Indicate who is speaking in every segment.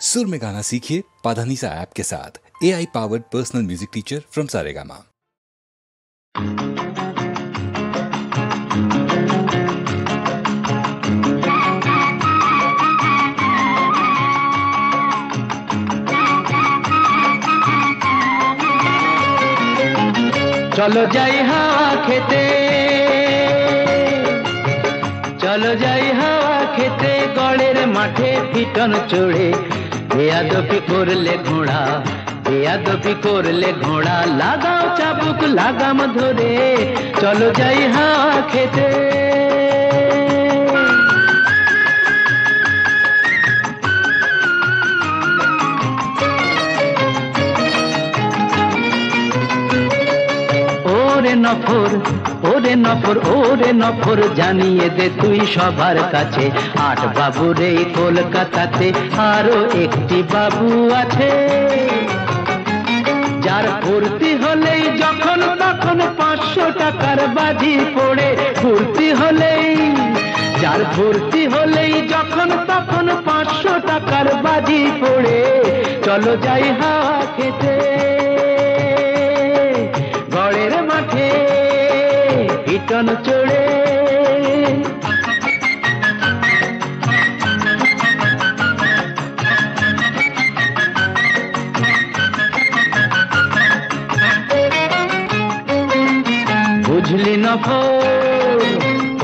Speaker 1: सुर में गाना सीखिए पाधानीसा ऐप के साथ। AI powered personal music teacher from Saregama.
Speaker 2: चलो जाई हवा खेते, चलो जाई हवा खेते, गड़ेर माठे पिटन चढ़े, बेयादबी करले घोड़ा, बेयादबी करले घोड़ा, लागाओ चाबुक लागाम धरे, चलो जाई हवा खेते। ওরে নফর ওরে নফর জানিয়ে দে তুই সবার কাছে, ৮ বাবুর এই কলকাতাতে আরো একটি বাবু আছে, যার ভর্তি হলেই যখন তখন ৫০০ টাকার বাজি পড়ে, ভর্তি হলেই যার ভর্তি হলেই যখন তখন ৫০০ টাকার বাজি পড়ে, চলো যাই হাওয়া খেতে গড়ের মাঠে পিটন চড়ে। বুঝলি নফর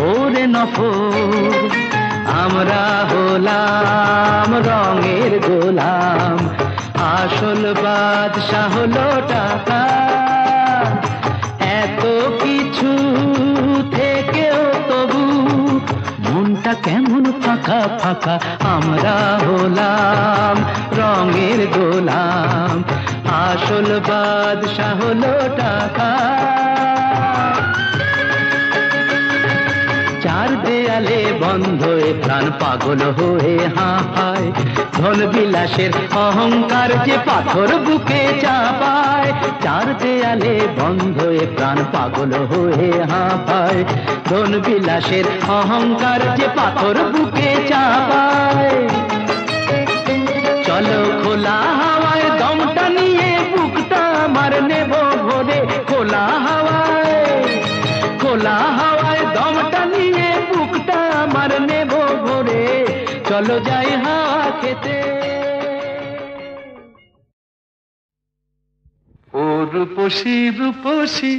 Speaker 2: ওরে নফর, আমরা হলাম রঙের গোলাম, আসল বাদশা হলো টাকা, এত কিছু থেকেও তবু মনটা কেমন ফাঁকা ফাঁকা, আমরা হলাম রঙের গোলাম, আসল বাদশা হলো টাকা। চার দেয়ালে বন্ধ এ প্রাণ পাগল হয়ে হাঁপায়, ধন বিলাসের অহংকার যে পাথর বুকে চাপায়, চার দেয়ালে বন্ধ এ প্রাণ পাগল হয়ে হাঁপায়, ধন বিলাসের অহংকার যে পাথর বুকে চাপায়। চলো খোলা হাওয়ায় দমটা নিয়ে বুকটা আমার নেব ভরে, খোলা হাওয়ায় খোলা হাওয়ায় দমটা নিয়ে বুকটা আমার নেব ভরে, চলো যাই হাওয়া খেতে।
Speaker 3: ও রূপসী রূপসী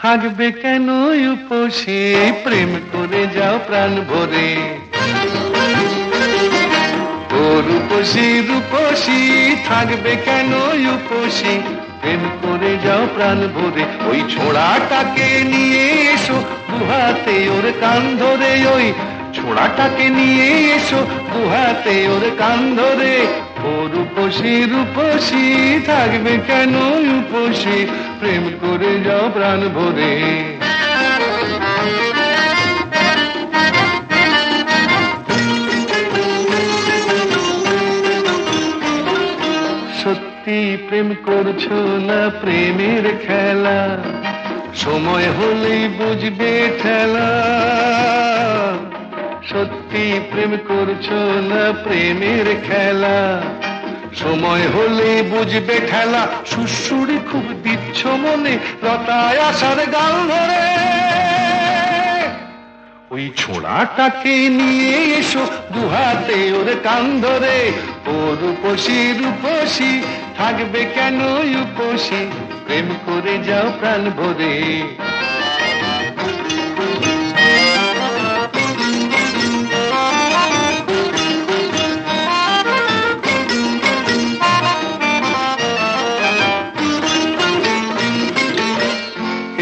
Speaker 3: থাকবে কেন উপসী, প্রেম করে যাও প্রাণ ভরে। ও রূপসী রূপসী থাকবে কেন উপসী, প্রেম করে যাও প্রাণ ভরে। ওই ছোড়াটাকে নিয়ে এসো দুহাতে ওর কান ধরে, ওই ছোড়াটাকে নিয়ে এসো দুহাতে ওর কান ধরে। ও রূপসী রূপসী থাকবে কেন উপসী, প্রেম করে যাও প্রাণ ভরে। সত্যি প্রেম করছো না প্রেমের খেলা, সময় হলেই বুঝবে ঠেলা। সত্যি প্রেম করছো না প্রেমের খেলা, সময় হলে বুঝবে ঠেলা। সুরসুরি খুব দিচ্ছ মনে লতায় আসার গাল ধরে, ওই ছোড়াটাকে নিয়ে এসো দুহাতে ওর কান ধরে। ও রূপসী রূপসী থাকবে কেন উপসী, প্রেম করে যাও প্রাণ ভরে।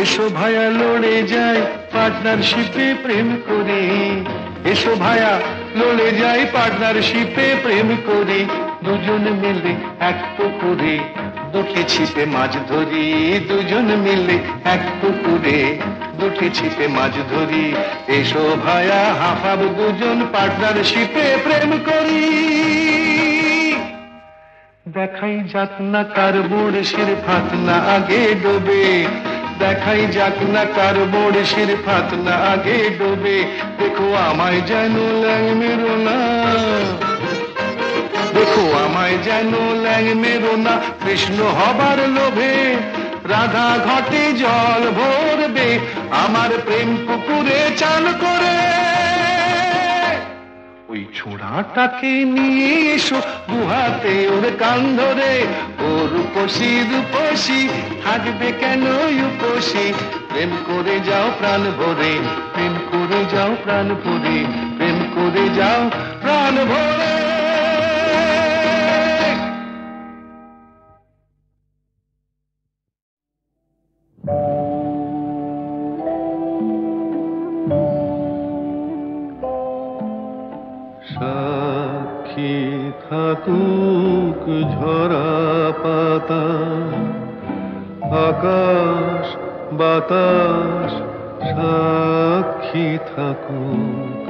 Speaker 3: এসো ভায়া লড়ে যায় পার্টনারশিপে প্রেম করে, এসো ভায়া লড়ে যায় পার্টনারশিপে প্রেম করে। দুজন মিলে এক পুকুরে দুটি ছিপে মাছ ধরি, দুজন মিলে এক পুকুরে দুটি ছিপে মাছ ধরি। এসো ভায়া হাফাব দুজন পার্টনারশিপে প্রেম করি। দেখাই যাক না কার বড়শির ফাত না আগে ডোবে, দেখাই যাক না কার বড়শির ফাত না আগে ডোবে। দেখো আমায় যেন ল্যাং মেরো না, দেখো আমায় যেন ল্যাং মেরো না কৃষ্ণ হবার লোভে, রাধা ঘটে জল ভরবে আমার প্রেম পুকুরে চান করে। ওই ছোড়াটাকে নিয়ে এসো দুহাতে ওর কান ধরে, ও রূপসী রূপসী থাকবে কেন উপসী, প্রেম করে যাও প্রাণ ভরে, প্রেম করে যাও প্রাণ ভরে, প্রেম করে যাও প্রাণ ভরে।
Speaker 4: সাক্ষী থাকুক ঝরা পাতা, আকাশ বাতাস সাক্ষী থাকুক,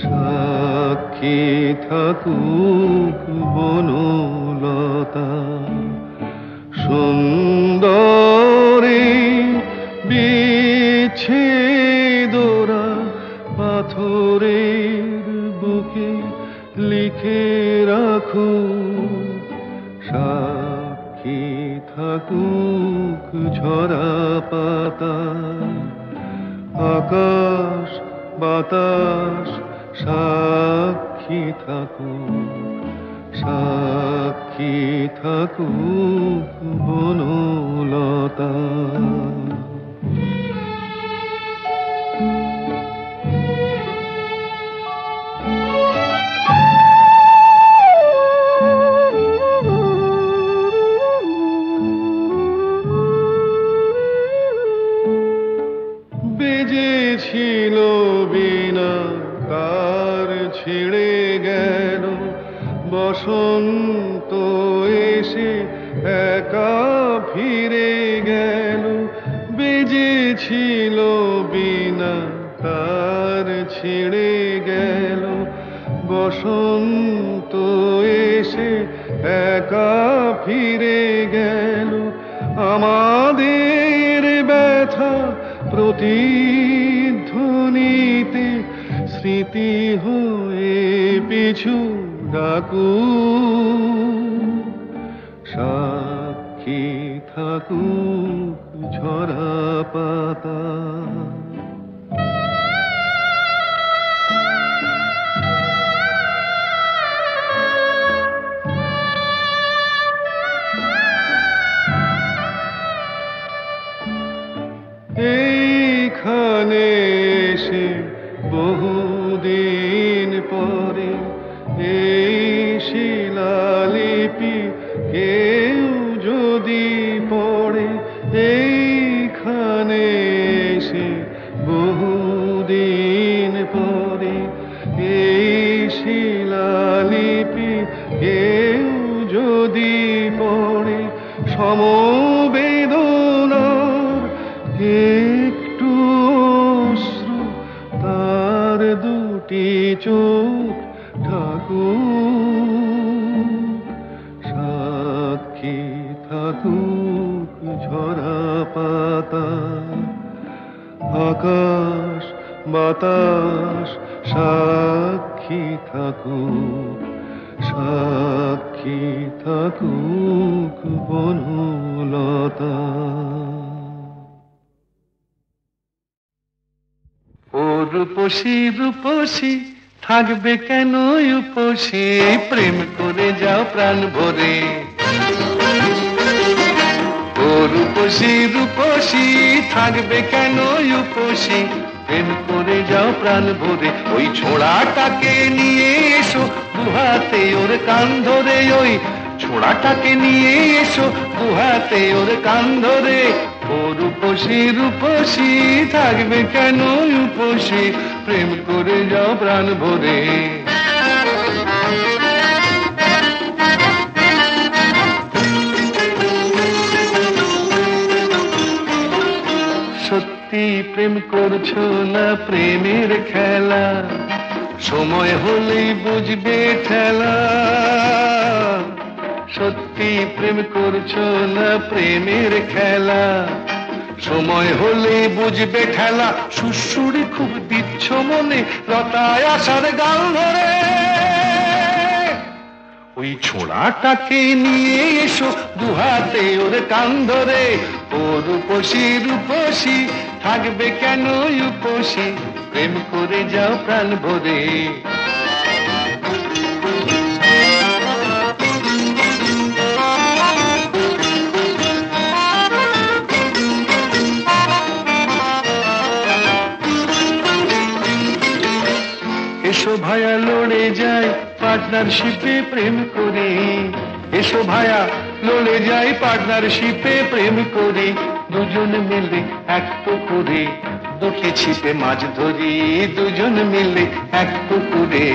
Speaker 4: সাক্ষী থাকুক বনলতা, সুন্দরী বিচ্ছেদরা পাথরের বুকে লিখে রাখুক, সাক্ষী থাকুক ঝরা পাতা, আকাশ বাতাস সাক্ষী থাকুক, সাক্ষী থাকুক বনলতা। বেজেছিল বিনা কার ছিঁড়ে গেল, বসন্ত এসে একা ফিরে গেল, বেজেছিল বিনা কার ছিঁড়ে গেল, বসন্ত এসে একা ফিরে গেল, আমাদের ব্যথা প্রতিধ্বনিতে স্মৃতি হয়ে পিছু ডাকুক, সাক্ষী থাকুক ঝরা পাতা। এইখানে এসে বহুদিন পরে এই শিলালিপি কেউ যদি পড়ে, এইখানে এসে বহুদিন পরে এই শিলালিপি কেউ যদি পড়ে, সমবেদনার একটু অশ্রু তার দুটি চোখ ঠাকুর, সাক্ষী থাকুক ঝরা পাতা, আকাশ বাতাস সাক্ষী থাকুক, সাক্ষী থাকুক বনলতা।
Speaker 3: ও রূপসী রূপসী থাকবে কেন উপসী, প্রেম করে যাও প্রাণ ভরে, ও রূপসী রূপসী থাকবে কেন উপসী, প্রেম করে যাও প্রাণ ভরে। ওই ছোড়াটাকে নিয়ে এসো দুহাতে ওর কান ধরে, ওই ছোড়াটাকে নিয়ে এসো দুহাতে ওর কান ধরে, ও রূপসী রূপসী থাকবে কেন উপসী, প্রেম করে যাও প্রাণ ভরে। সত্যি প্রেম করছো না প্রেমের খেলা, সময় হলেই বুঝবে ঠেলা, সত্যি প্রেম করছো না প্রেমের খেলা, সময় হলে বুঝবে ঠেলা, সুরসুরি খুব দিচ্ছ মনে লতায় আসার গাল ধরে, ওই ছোড়াটাকে নিয়ে এসো দুহাতে ওর কান ধরে, ও রূপসী রূপসী থাকবে কেন উপসী, প্রেম করে যাও প্রাণ ভরে। এসো ভায়া লড়ে যায় পার্টনারশিপে প্রেম করে, এসো ভায়া লড়ে যায় পার্টনারশিপে প্রেম করে, দুজন মিলে এক পুকুরে দুটি ছিপে মাছ ধরি, দুজন মিলে এক পুকুরে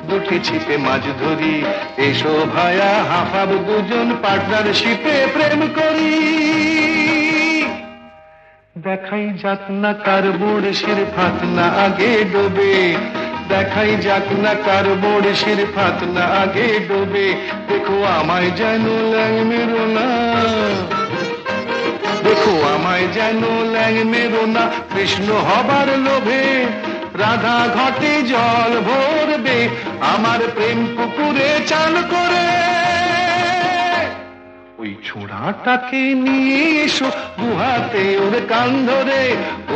Speaker 3: দুটি ছিপে মাছ ধরি, এসো ভায়া হাফাব দুজন পার্টনারশিপে প্রেম করি। দেখাই যাক না কার বড়শির ফাত না আগে ডোবে, দেখাই যাক না কার বড়শির ফাত না আগে ডোবে, দেখো আমায় যেন ল্যাং মেরো না, দেখো আমায় যেন ল্যাং মেরো না, কৃষ্ণ হবার লোভে রাধা ঘটে জল ভরবে, আমার প্রেম পুকুরে চান করে। ওই ছোড়াটাকে নিয়ে এসো দুহাতে ওর কান ধরে,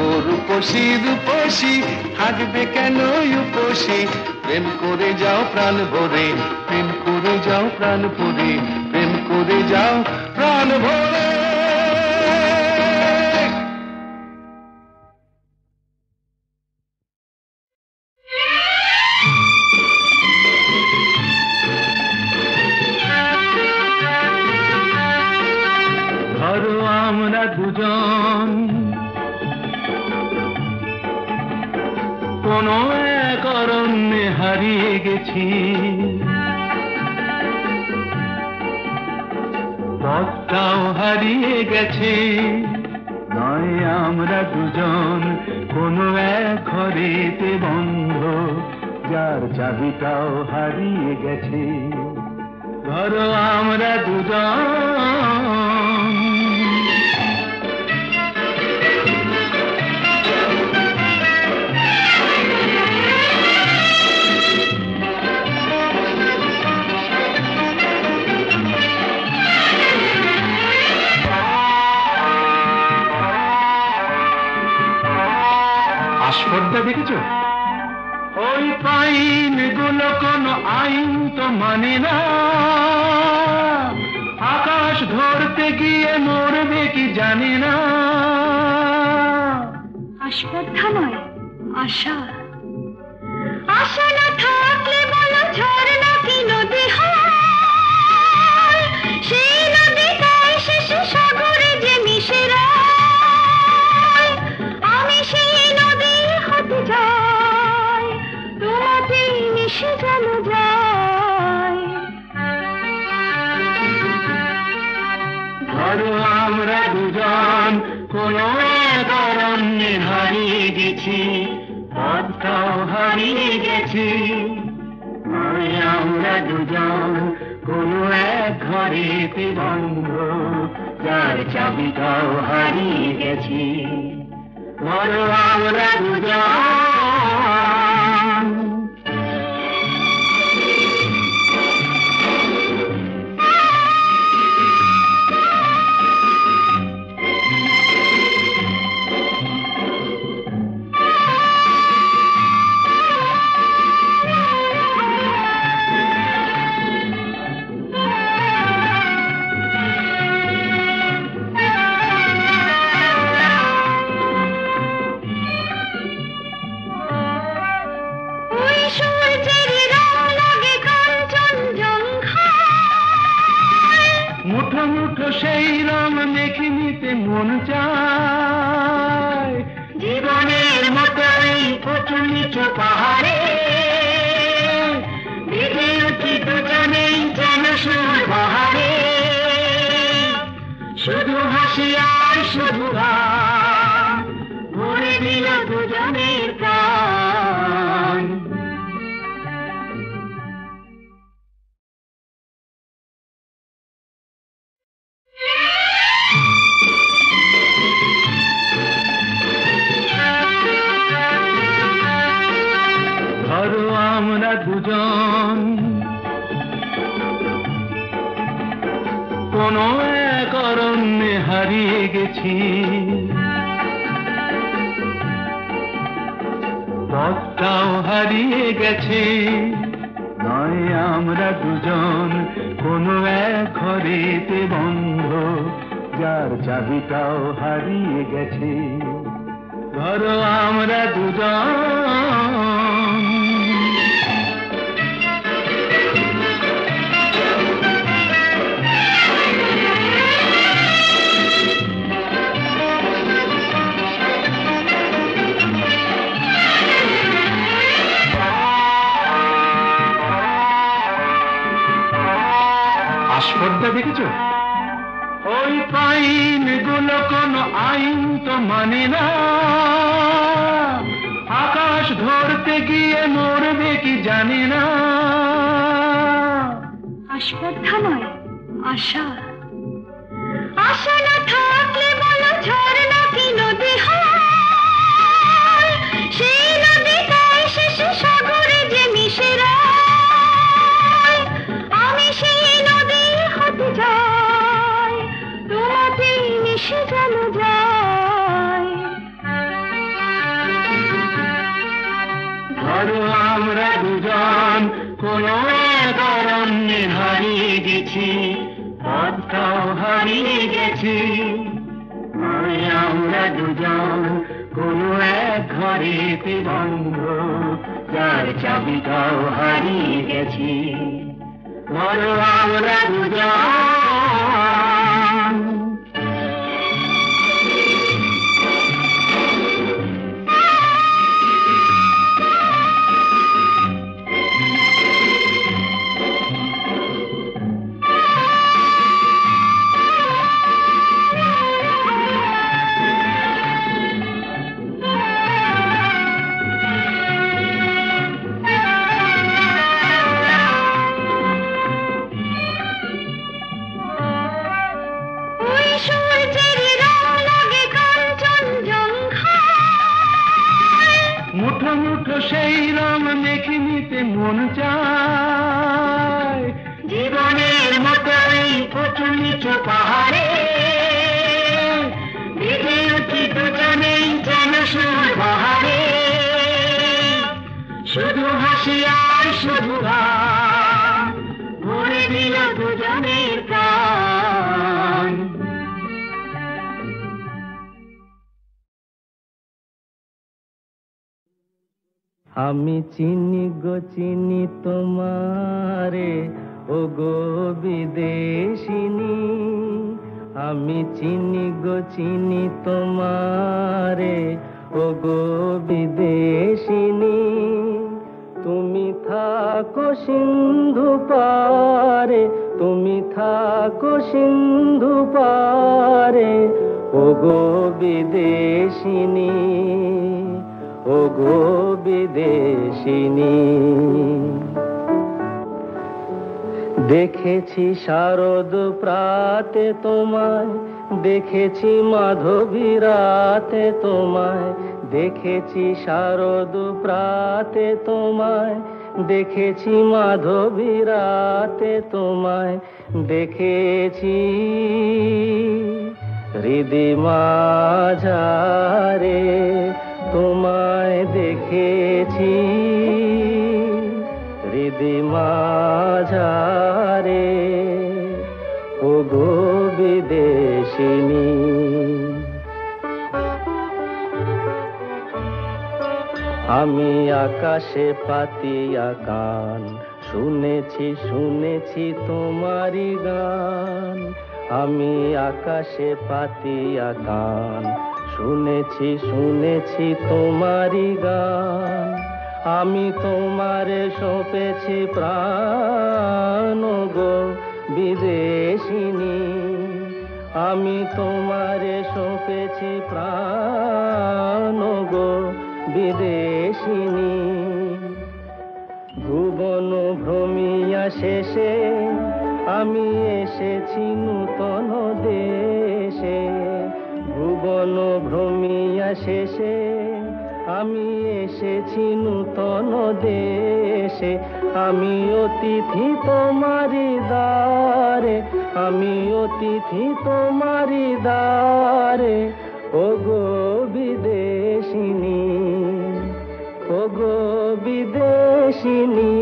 Speaker 3: ও রূপসী রূপসী থাকবে কেন উপসী, প্রেম করে যাও প্রাণ ভরে, প্রেম করে যাও প্রাণ ভরে, প্রেম করে যাও প্রাণ ভরে।
Speaker 2: আমরা দুজন কোন এক অরণ্যে হারিয়ে গেছি, পথটাও হারিয়ে গেছে, নয় আমরা দুজন কোন এক ঘরেতে বন্ধ, যার চাবিটাও হারিয়ে গেছে, ধরো আমরা দুজন। আস্পর্ধা দেখেছো? ওই পাইন গুলো কোনো আইন তো মানে না, আকাশ ধরতে গিয়ে মরবে কি জানি না।
Speaker 5: আস্পর্ধা নয়, আশা। আশা না থাকলে বলো ঝর্ণা কি নদী হয়, সেই নদীটাই শেষে সাগরে যে মিশে যায়, আমি সেই নদী হতে যাই, তোমাতে মিশে যেন যায়।
Speaker 2: ধরো আমরা দুজন কোনো এক অরণ্যে হারিয়ে গেছি, পথটাও হারিয়ে গেছি, নয় আমরা দুজন কোনো এক ঘরেতে বন্ধ, যার চাবিটাও হারিয়ে গেছি, ধরো আমরা দুজন। মুঠো মুঠো সেই রং মেখে নিতে মন চায়, জীবনের মতো এই উঁচু নিচু পাহাড়ে ভিজে উঠি দুজনেই যেন সুর বাহারে, শুধু হাসি আর শুধু গান ভরে দিল দুজনের প্রাণ। ধরো আমরা দুজন কোনো এক অরণ্যে হারিয়ে গেছি, পথটাও হারিয়ে গেছে। নয় আমরা দুজন কোনো এক ঘরেতে বন্ধ, যার চাবিটাও হারিয়ে গেছে। ধরো আমরা দুজন আস্পর্ধা দেখেছ? ওই পাইন গুলো কোনো আইন তো মানে না, আকাশ ধরতে গিয়ে মরবে কি জানি না।
Speaker 5: আস্পর্ধা নয়, আশা। আশা না থাকলে বলো ঝর্ণা কি নদী হয়, সেই নদীটাই শেষে সাগরে যে মিশে যায়। আমি সেই নদী হতে যাই, তোমাতে মিশে যেন যাই।
Speaker 2: ধরো আমরা দুজন কোনো এক অরণ্যে হারিয়ে গেছি, পথটাও হারিয়ে গেছি। নয় আমরা দুজন কোনো এক ঘরেতে বন্ধ, যার চাবিটাও হারিয়ে গেছি। ধরো আমরা দুজন মুঠো মুঠো সেই রং দেখে নিতে মন চায়। জীবনের মতো এই উঁচু নিচু পাহাড়ে ভিজে উঠি দুজনেই যেন সুর বাহারে। শুধু হাসি আর শুধু গান ভরে দিল দুজনের প্রাণ। আমি চিনি গো চিনি তোমারে, ও গো বিদেশিনী। আমি চিনি গো চিনি তোমারে, ও গো বিদেশিনী। তুমি থাকো সিন্ধু পারে, তুমি থাকো সিন্ধু পারে, ও গো বিদেশিনী, ও গো বিদেশিনী। দেখেছি শারদ প্রাতে তোমায়, দেখেছি মাধবী রাতে তোমায়, দেখেছি শারদ প্রাতে তোমায়, দেখেছি মাধবী রাতে তোমায়, দেখেছি হৃদি মাঝারে তোমায়, দেখেছি হৃদি মাঝারে, ও গো বিদেশিনী। আমি আকাশে পাতিয়া কান, শুনেছি শুনেছি তোমারি গান। আমি আকাশে পাতিয়া কান, শুনেছি শুনেছি তোমারি গান। আমি তোমারে সঁপেছি প্রাণ, গো বিদেশিনী। আমি তোমারে সঁপেছি প্রাণ, গো বিদেশিনী। ভুবন ভ্রমিয়া শেষে আমি এসেছি নূতন দেশে। ভুবন ভ্রমিয়া শেষে আমি এসেছি নূতন দেশে। আমি অতিথি তোমারি দ্বারে, আমি অতিথি তোমারি দ্বারে, ওগো বিদেশিনী, ওগো বিদেশিনী,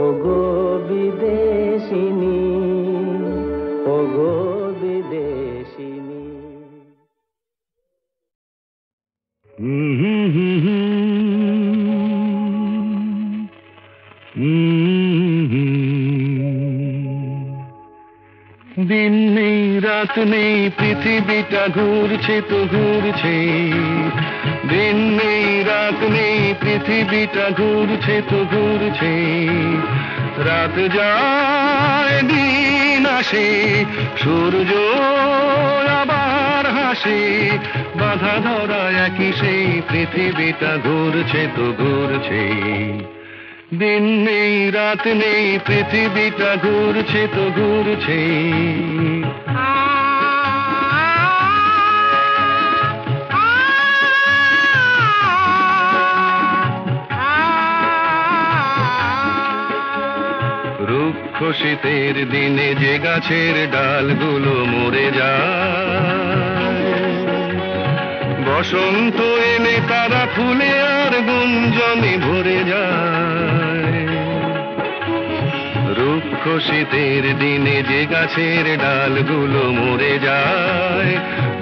Speaker 2: ওগো বিদেশিনী, ওগো বিদেশিনী।
Speaker 3: দিন নেই রাত নেই পৃথিবীটা ঘুরছে তো ঘুরছে, দিন নেই রাত নেই পৃথিবীটা ঘুরছে তো ঘুরছে, রাত যায় দিন আসে, সূর্য আবার হাসে, বাধা ধরা একই সেই পৃথিবীটা ঘুরছে তো ঘুরছে। দিন নেই রাত নেই পৃথিবীটা ঘুরছে তো ঘুরছে। রুক্ষ শীতের দিনে যে গাছের ডালগুলো মরে যায়, বসন্ত এলে তারা ফুলে আর গুঞ্জনে ভরে যায়। রুক্ষ শীতের দিনে যে গাছের ডালগুলো মরে যায়,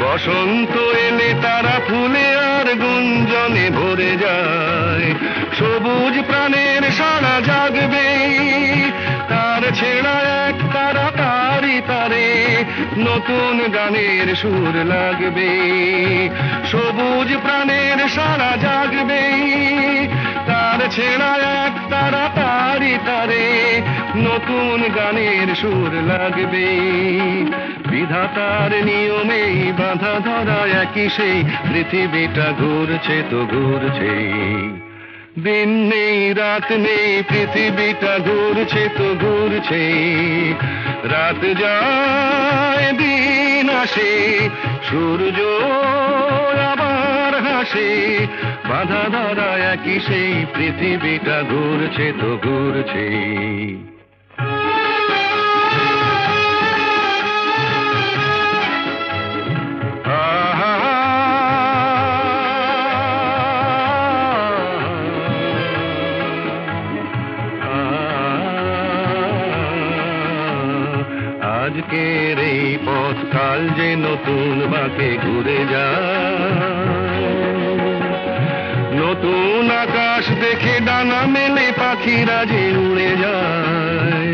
Speaker 3: বসন্ত এলে তারা ফুলে আর গুঞ্জনে ভরে যায়। সবুজ প্রাণের সারা জাগবে, তার ছেঁড়া এক তারা তারি তারে নতুন গানের সুর লাগবে। সবুজ প্রাণের সারা জাগবে, তার ছেঁড়া এক তারা তারি তারে নতুন গানের সুর লাগবে। বিধাতার নিয়মে বাধা ধরা একই সেই পৃথিবীটা ঘুরছে তো ঘুরছে। দিন নেই রাত নেই পৃথিবীটা ঘুরছে তো ঘুরছে, রাত যায় দিন আসে, সূর্য আবার হাসে, বাধা ধরা একই সেই পৃথিবীটা ঘুরছে তো ঘুরছে। আজকের এই পথ কাল যে নতুন বাঁকে ঘুরে যায়, নতুন আকাশ দেখে ডানা মেলে পাখিরা যে উড়ে যায়।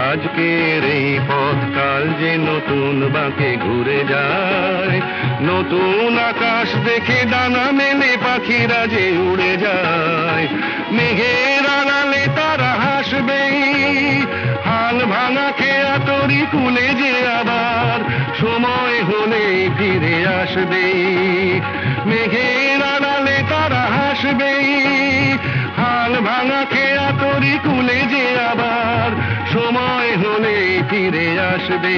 Speaker 3: আজকের এই পথ কাল যে নতুন বাঁকে ঘুরে যায়, নতুন আকাশ দেখে ডানা মেলে পাখিরা যে উড়ে যায়। মেঘের আড়ালে তারা হাসবে, হাল ভাঙা খেয়া তরি কুলে যে আবার সময় হলে ফিরে আসবে। মেঘের আড়ালে তারা হাসবে, হাল ভাঙা খেয়া তরি কুলে যে আবার সময় হলে ফিরে আসবে।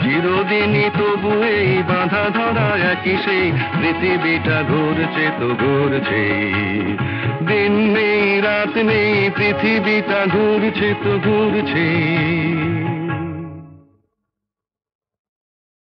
Speaker 3: চিরদিনই তবু এই বাঁধা ধরা একই সেই পৃথিবীটা ঘুরছে তো ঘুরছে। দিন নেই রাত নেই পৃথিবীটা ঘুরছে তো ঘুরছে।